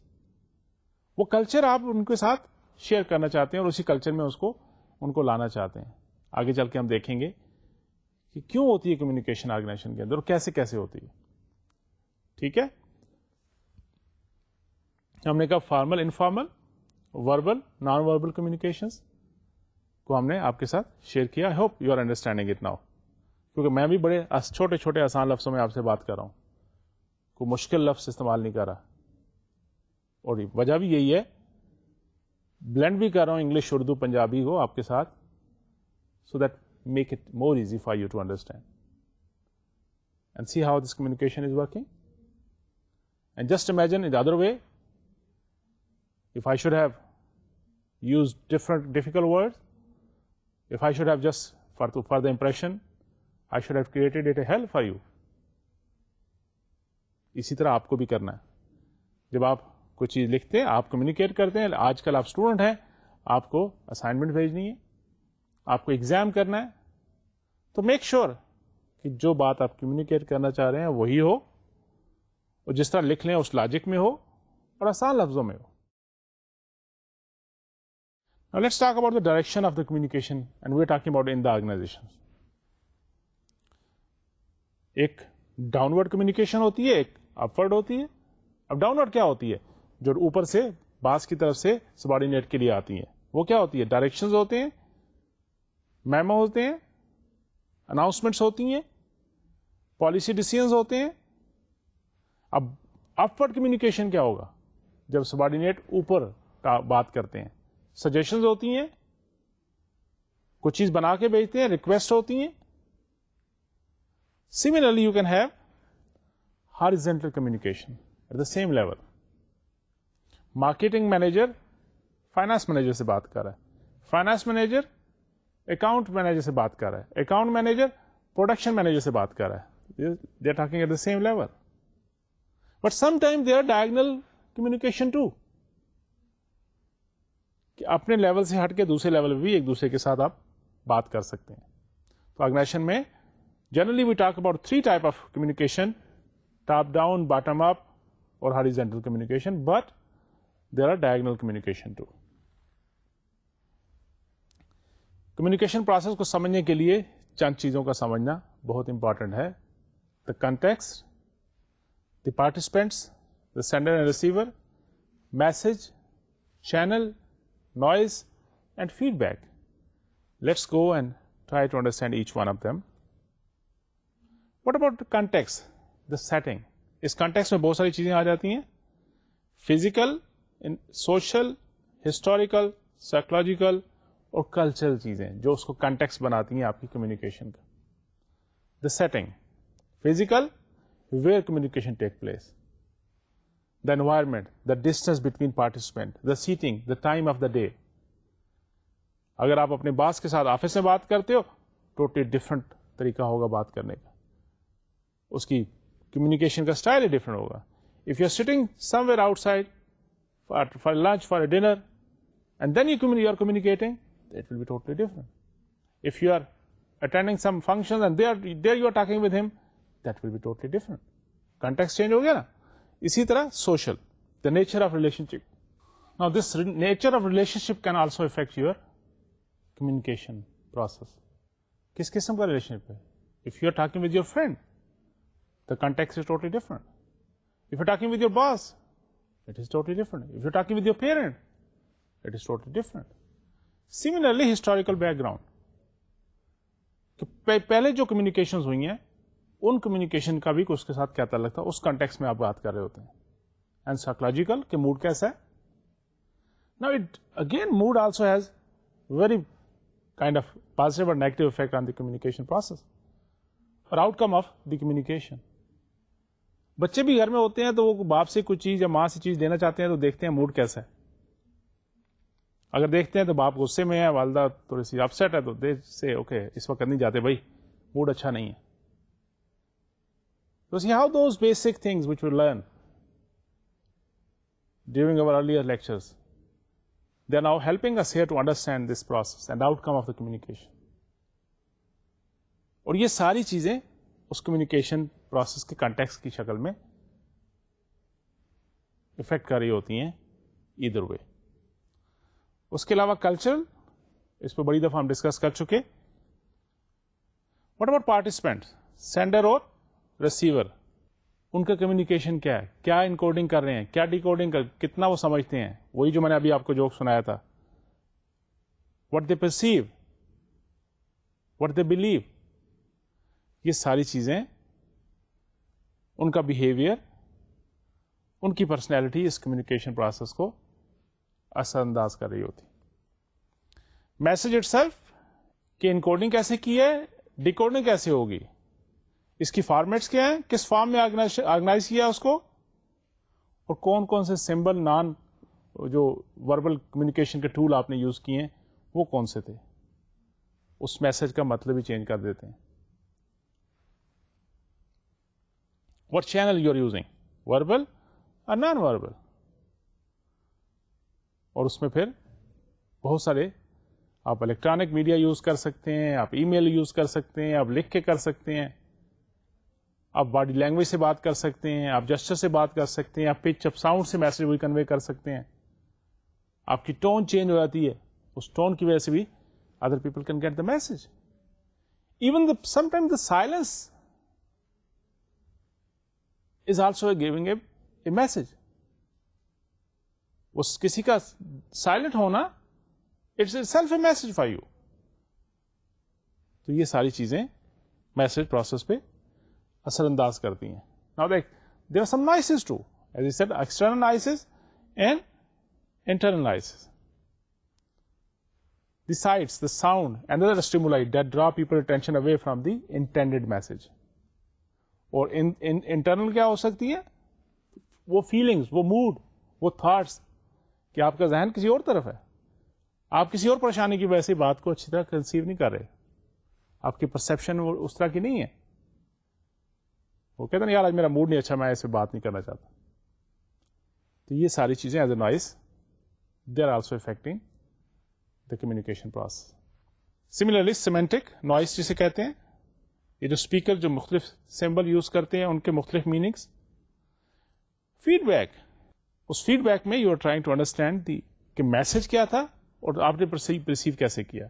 وہ culture آپ ان کے ساتھ share کرنا چاہتے ہیں اور اسی کلچر میں ان کو لانا چاہتے ہیں. آگے چل کے ہم دیکھیں گے کہ کیوں ہوتی ہے کمیونیکیشن آرگنائزیشن کے اندر اور کیسے کیسے ہوتی ہے. ٹھیک ہے, ہم نے کہا formal, informal, verbal, non verbal communications کو ہم نے آپ کے ساتھ شیئر کیا. I hope you are understanding it now, کیونکہ میں بھی بڑے چھوٹے چھوٹے آسان لفظوں میں آپ سے بات کر رہا ہوں, کوئی مشکل لفظ استعمال نہیں کر رہا. اور وجہ بھی یہی ہے, بلینڈ بھی کر رہا ہوں انگلش, اردو, پنجابی کو آپ کے ساتھ, so that make it more easy for you to understand and see how this communication is working. And just imagine in the other way, if I should have used different difficult words, if I should have just for the impression, I should have created it a hell for you. اسی طرح آپ کو بھی کرنا ہے. جب آپ کوئی چیز لکھتے ہیں, آپ کمیونیکیٹ کرتے ہیں, آج کل آپ اسٹوڈنٹ ہیں, آپ کو اسائنمنٹ بھیجنی ہے, آپ کو ایگزام کرنا ہے, تو میک شیور کہ جو بات آپ کمیونیکیٹ کرنا چاہ رہے ہیں وہی ہو, اور جس طرح لکھ لیں اس لاجک میں ہو اور آسان لفظوں میں ہو. Now let's talk about the direction of the communication, and we're talking about in the organizations. ایک ڈاؤنورڈ کمیونیکیشن ہوتی ہے, ایک اپورڈ ہوتی ہے. اب ڈاؤنورڈ کیا ہوتی ہے؟ جو اوپر سے باس کی طرف سے سبارڈینیٹ کے لیے آتی ہیں. وہ کیا ہوتی ہے؟ ڈائریکشنز ہوتے ہیں, میمو ہوتے ہیں, اناؤنسمنٹس ہوتی ہیں, پالیسی ڈیسیژنز ہوتے ہیں. اب اپورڈ کمیونیکیشن کیا ہوگا؟ جب سبارڈینیٹ اوپر بات کرتے ہیں. سجیشنز ہوتی ہیں, کچھ چیز بنا کے بھیجتے ہیں, ریکویسٹ ہوتی ہیں. Similarly, you can have horizontal communication at the same level. Marketing manager finance manager سے بات کر رہا ہے, finance manager account manager سے بات کر رہا ہے, account manager production manager سے بات کر رہا ہے. They are talking at the same level. But sometimes they are diagonal communication too. کہ اپنے لیول سے ہٹ کے دوسرے لیول بھی ایک دوسرے کے ساتھ آپ بات کر سکتے ہیں. تو آرگنائزیشن میں generally we talk about 3 type of communication: top down, bottom up, or horizontal communication, but there are diagonal communication too. Communication process کو سمجھنے کے لیے چند چیزوں کا سمجھنا بہت امپورٹنٹ ہے. The context, the participants, the sender and receiver, message, channel, noise and feedback. Let's go and try to understand each one of them. What about the context, the setting? اس context میں بہت ساری چیزیں آ جاتی ہیں. Physical, social, historical, psychological اور cultural چیزیں جو اس کو کنٹیکسٹ بناتی ہیں آپ کی کمیونیکیشن کا. The setting, physical, where communication take place, the environment, the distance between participant, the setting, the time of the day. اگر آپ اپنے باس کے ساتھ آفس میں بات کرتے ہو, ٹوٹلی ڈفرنٹ طریقہ ہوگا بات کرنے کا, اس کی کمیونیکیشن کا اسٹائل ہی ڈفرنٹ ہوگا. If you are sitting somewhere outside for lunch, for a dinner, and then you are communicating, that will be totally different. If you are attending some function and there you are talking with him, that will be totally different. Context change ہو گیا نا. اسی طرح social, the nature of relationship. Now this nature of relationship can also affect your communication process. کس قسم کا relationship ہے؟ If you are talking with your friend, the context is totally different. If you're talking with your boss, it is totally different. If you're talking with your parent, it is totally different. Similarly, historical background. پہلے جو communications ہوئی ہیں in communication کا بھی اس کے ساتھ کیا تعلق تھا, اس کنٹیکسٹ میں آپ بات کر رہے ہوتے ہیں. اینڈ سائیکولوجیکل کہ موڈ کیسا ہے. Now it again mood also has very kind of positive or negative effect on the communication process or outcome of the communication. بچے بھی گھر میں ہوتے ہیں تو وہ باپ سے کچھ چیز یا ماں سے چیز لینا چاہتے ہیں تو دیکھتے ہیں موڈ کیسا ہے. اگر دیکھتے ہیں تو باپ غصے میں ہے, والدہ تھوڑی سی اپسیٹ ہے, تو دیکھ سے اوکے اس وقت نہیں جاتے بھائی, موڈ اچھا نہیں ہے. تو see how those basic things which we learn during over earlier lectures, they are now helping us here to understand this process and outcome of the communication. اور یہ ساری چیزیں اس کمیونیکیشن پروسیس کے کنٹیکسٹ کی شکل میں افیکٹ کر رہی ہوتی ہیں ایدر وے. اس کے علاوہ کلچرل, اس پہ بڑی دفعہ ہم ڈسکس کر چکے. واٹ اباؤٹ پارٹیسپینٹ, سینڈر اور ریسیور, ان کا کمیونیکیشن کیا ہے, کیا انکوڈنگ کر رہے ہیں, کیا ڈیکوڈنگ کر, کتنا وہ سمجھتے ہیں, وہی جو میں نے ابھی آپ کو جوک سنایا تھا. What they perceive, what they believe, یہ ساری چیزیں, ان کا بیہیویئر, ان کی پرسنالٹی اس کمیونیکیشن پروسیس کو اثر انداز کر رہی ہوتی. میسج اٹ سیلف کہ انکوڈنگ کیسے کی ہے, ڈیکوڈنگ کیسے ہوگی, اس کی فارمیٹس کیا ہیں, کس فارم میں آرگنائز کیا اس کو, اور کون کون سے سمبل نان جو وربل کمیونیکیشن کے ٹول آپ نے یوز کیے ہیں وہ کون سے تھے, اس میسج کا مطلب ہی چینج کر دیتے ہیں. What channel you are using, verbal or non-verbal. اور اس میں پھر بہت سارے آپ الیکٹرانک میڈیا یوز کر سکتے ہیں, آپ ای میل یوز کر سکتے ہیں, آپ لکھ کے کر سکتے ہیں, آپ باڈی لینگویج سے بات کر سکتے ہیں, آپ جسچر سے بات کر سکتے ہیں, آپ پچ اپ ساؤنڈ سے میسج بھی کنوے کر سکتے ہیں. آپ کی ٹون چینج ہو جاتی ہے, اس ٹون کی وجہ سے بھی other people can get the message. Even some time the silence is also giving a message. اس کسی کا سائلنٹ ہونا it's itself a message for you. تو یہ ساری چیزیں میسج پروسیس پہ اثر انداز کرتی ہیں. Now there are some noises too, as I said, external noises and internal noises. The sights, the sound, and other stimuli that draw people's attention away from the intended message. اور internal کیا ہو سکتی ہے, وہ feelings, وہ mood, وہ thoughts کہ آپ کا ذہن کسی اور طرف ہے, آپ کسی اور پریشانی کی وجہ سے بات کو اچھی طرح کنسیو نہیں کر رہے, آپ کی پرسپشن وہ اس طرح کی نہیں ہے. وہ کہتے ہیں یار آج میرا موڈ نہیں اچھا, میں ایسے بات نہیں کرنا چاہتا. تو یہ ساری چیزیں as a noise they are also affecting the communication process. Similarly semantic noise جسے کہتے ہیں, یہ جو اسپیکر جو مختلف سمبل یوز کرتے ہیں ان کے مختلف میننگس. فیڈ بیک, اس فیڈ بیک میں you are trying to understand the کہ میسج کیا تھا اور آپ نے پرسیو کیسے کیا.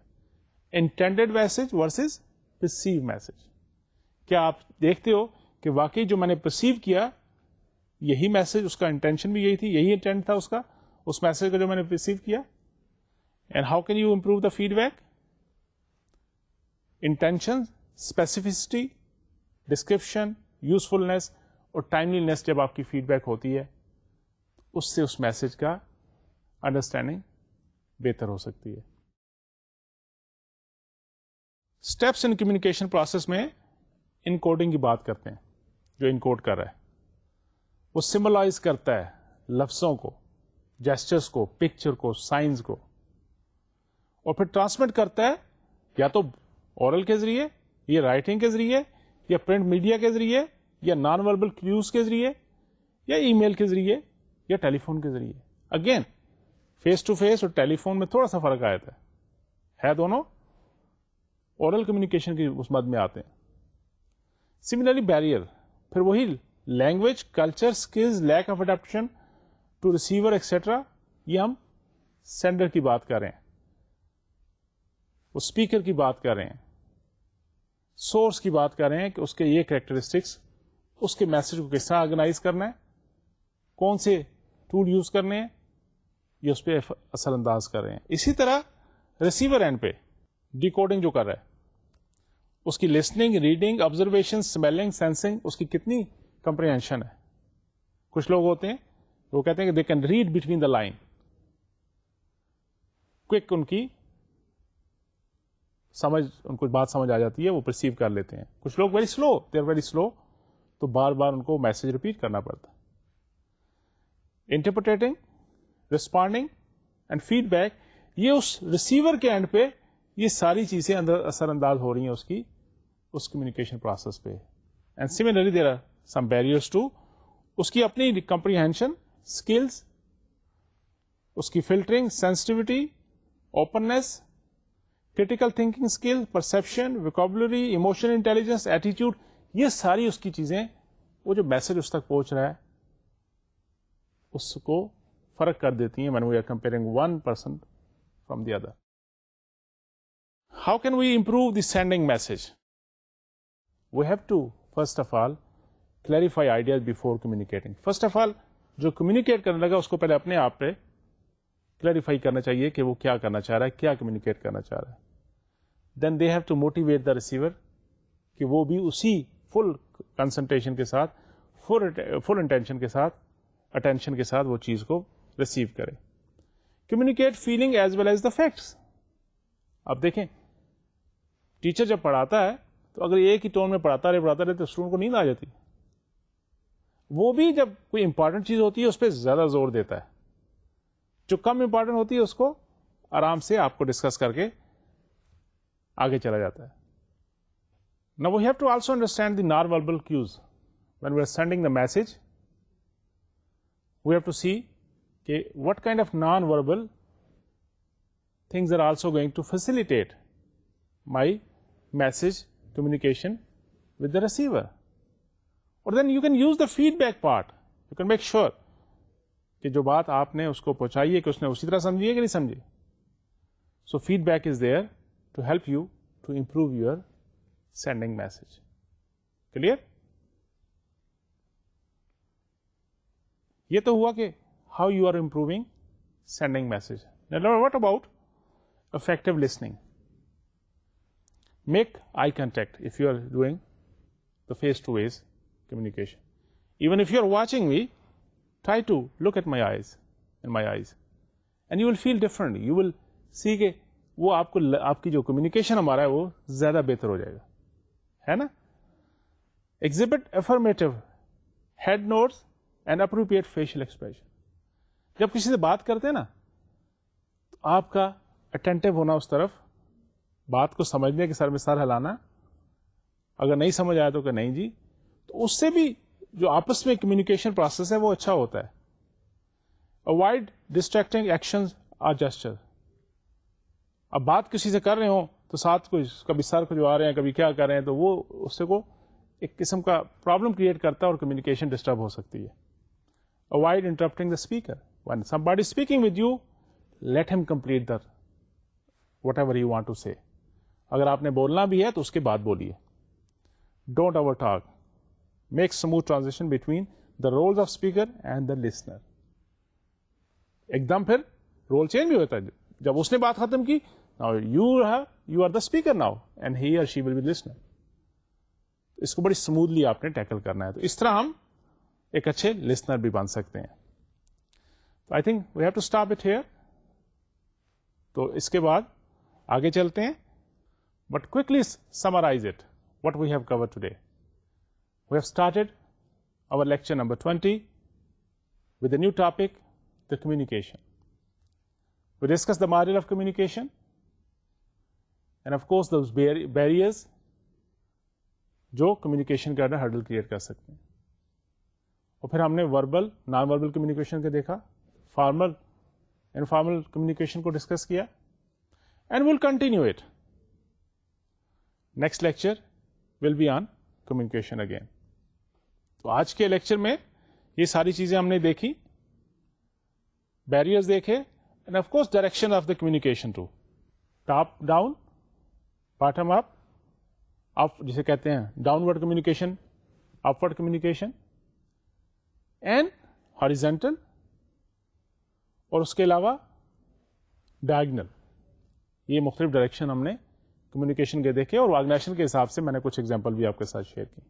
Intended message versus perceive message. کیا آپ دیکھتے ہو کہ واقعی جو میں نے پرسیو کیا یہی میسج, اس کا انٹینشن بھی یہی تھی, یہی انٹینٹ تھا اس کا, اس میسج کا جو میں نے پرسیو کیا. And how can you improve the feedback, intention, specificity, description, usefulness اور ٹائملینس جب آپ کی فیڈ بیک ہوتی ہے اس سے اس میسج کا انڈرسٹینڈنگ بہتر ہو سکتی ہے. اسٹیپس ان کمیونیکیشن پروسیس میں انکوڈنگ کی بات کرتے ہیں. جو انکوڈ کر رہا ہے وہ سمبلائز کرتا ہے لفظوں کو, جیسچرس کو, پکچر کو, سائنز کو, اور پھر ٹرانسمٹ کرتا ہے یا تو اورل کے ذریعے, یا رائٹنگ کے ذریعے, یا پرنٹ میڈیا کے ذریعے, یا نان وربل کیوز کے ذریعے, یا ای میل کے ذریعے, یا ٹیلی فون کے ذریعے. اگین فیس ٹو فیس اور ٹیلی فون میں تھوڑا سا فرق آ جاتا ہے دونوں اورل کمیونیکیشن کی اس مد میں آتے ہیں. سملرلی بیریئر, پھر وہی language, culture, skills, lack of adaption to receiver etcetera. یہ ہم سینڈر کی بات کر رہے ہیں, وہ اسپیکر کی بات کر رہے ہیں, سورس کی بات کر رہے ہیں کہ اس کے یہ کریکٹرسٹکس, اس کے میسج کو کس طرح آرگنائز کرنا ہے, کون سے ٹول یوز کرنے ہیں, یہ اس پہ اثر انداز کر رہے ہیں. اسی طرح ریسیور اینڈ پہ ڈیکوڈنگ جو کر رہا ہے اس کی listening, reading, observation, smelling, sensing, اس کی کتنی کمپریہنشن ہے. کچھ لوگ ہوتے ہیں وہ کہتے ہیں کہ they can read between the line, quick ان کی سمجھ, ان کو بات سمجھ آ جاتی ہے, وہ پرسیو کر لیتے ہیں. کچھ لوگ very slow, they are very slow, تو بار بار ان کو میسج ریپیٹ کرنا پڑتا ہے. Interpreting, responding and feedback, یہ اس ریسیور کے اینڈ پہ یہ ساری چیزیں اثر انداز ہو رہی ہیں اس کمیونیکیشن پروسیس پہ. And similarly there are some barriers too, اس کی اپنی کمپریہنشن, اسکلس, اس کی filtering, sensitivity, openness, critical thinking skill, perception, vocabulary, emotional intelligence, attitude, یہ ساری اس کی چیزیں, وہ جو میسج اس تک پہنچ رہا ہے اس کو فرق کر دیتی ہیں when we are comparing one person from the other. How can we improve the sending message? We have to, first of all, clarify ideas before communicating. First of all, جو communicate کرنے لگا اس کو پہلے اپنے آپ پہ کلیریفائی کرنا چاہیے کہ وہ کیا کرنا چاہ رہا ہے, کیا کمیونیکیٹ کرنا چاہ رہا ہے. Then they have to motivate the receiver کہ وہ بھی اسی فل کنسنٹریشن کے ساتھ, فل انٹینشن کے ساتھ, اٹینشن کے ساتھ وہ چیز کو ریسیو کرے. Communicate feeling as well as the facts. اب دیکھیں ٹیچر جب پڑھاتا ہے تو اگر ایک ہی ٹون میں پڑھاتا رہے تو اسٹوڈنٹ کو نیند آ جاتی. وہ بھی جب کوئی امپورٹنٹ چیز ہوتی ہے اس پہ زیادہ زور دیتا ہے, جو کم امپورٹنٹ ہوتی ہے اس کو آرام سے آپ کو ڈسکس کر کے آگے چلا جاتا ہے. Now we have to also understand the non-verbal cues. When we are sending the message, we have to see what kind of non-verbal things are also going to facilitate my message communication with the receiver. Or then you can use the feedback part. You can make sure کہ جو بات آپ نے اس کو پہنچائی ہے کہ اس نے اسی طرح سمجھی ہے کہ نہیں سمجھی. So feedback is there to help you to improve your sending message. Clear? یہ تو ہوا کہ how you are improving sending message. Now what about effective listening? Make eye contact if you are doing the face-to-face communication. Even if you are watching me, try to look at my eyes, in my eyes, and you will feel different. You will see کہ وہ آپ کی جو communication ہمارا ہے وہ زیادہ بہتر ہو جائے گا, ہے نا. Exhibit affirmative head nods and appropriate facial expression. جب کسی سے بات کرتے ہیں نا تو آپ کا اٹینٹو ہونا اس طرف, بات کو سمجھنے کے سر میں سر ہلانا, اگر نہیں سمجھ آیا تو کہ نہیں جی, تو اس سے بھی جو آپس میں کمیونیکیشن پروسیس ہے وہ اچھا ہوتا ہے. اوائڈ ڈسٹریکٹنگ ایکشنز اور جسچر. اب بات کسی سے کر رہے ہوں تو ساتھ کوئی کبھی سر کو جو آ رہے ہیں کبھی کیا کر رہے ہیں, تو وہ اس سے کو ایک قسم کا پرابلم کریٹ کرتا ہے اور کمیونیکیشن ڈسٹرب ہو سکتی ہے. Avoid interrupting the speaker. When somebody is speaking with you, let him complete the whatever you want to say. اگر آپ نے بولنا بھی ہے تو اس کے بعد بولیے. Don't over talk. Make smooth transition between the roles of speaker and the listener. ایک دم پھر رول چینج بھی ہوتا ہے. جب اس نے بات ختم کی, now you have you are the speaker now and he or she will be listener. اس کو بڑی اسموتھلی آپ نے ٹیکل کرنا ہے. تو اس طرح ہم ایک اچھے لسنر بھی بن سکتے ہیں. تو I think we have to stop it here. تو اس کے بعد آگے چلتے ہیں, but quickly summarize it what we have covered today. We have started our lecture number 20 with a new topic, the communication. We discussed the model of communication and of course those barriers جو communication کا hurdle create کر سکتے ہیں. اور پھر ہم نے verbal non verbal communication کا دیکھا, فارمل انفارمل کمیونیکیشن کو ڈسکس کیا, and will continue it. Next lecture will be on communication again. تو آج کے لیکچر میں یہ ساری چیزیں ہم نے دیکھی, بیریئرز دیکھے, and of course direction of the communication to top down, bottom up, جسے کہتے ہیں downward communication, upward communication, and horizontal, اور اس کے علاوہ ڈائگنل. یہ مختلف ڈائریکشن ہم نے کمیونیکیشن کے دیکھے, اور آرگنائزیشن کے حساب سے میں نے کچھ ایگزامپل بھی آپ کے ساتھ شیئر کی.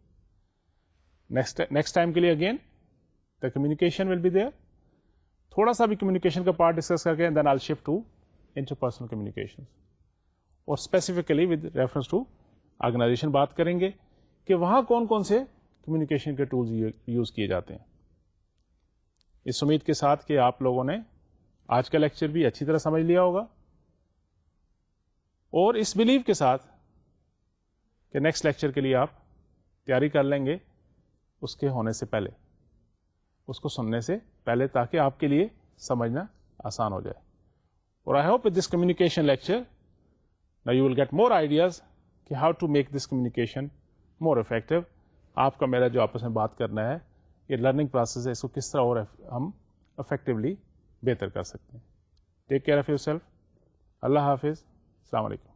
نیکسٹ ٹائم کے لیے again the communication will be there. تھوڑا سا بھی کمیونیکیشن کا پارٹ ڈسکس کر کے then I shift to interpersonal communication, اور specifically with reference to organization بات کریں گے کہ وہاں کون کون سے کمیونیکیشن کے ٹولز یوز کیے جاتے ہیں. اس امید کے ساتھ کہ آپ لوگوں نے آج کا لیکچر بھی اچھی طرح سمجھ لیا ہوگا, اور اس بلیو کے ساتھ کہ نیکسٹ لیکچر کے لیے آپ تیاری کر لیں گے اس کے ہونے سے پہلے, اس کو سننے سے پہلے, تاکہ آپ کے لیے سمجھنا آسان ہو جائے. اور I hope this communication lecture now you will get more ideas کہ how to make this communication more effective. آپ کا میرا جو آپس میں بات کرنا ہے, یہ لرننگ پروسیس ہے, اس کو کس طرح اور ہم افیکٹولی بہتر کر سکتے ہیں. Take care of yourself. اللہ حافظ. السلام علیکم.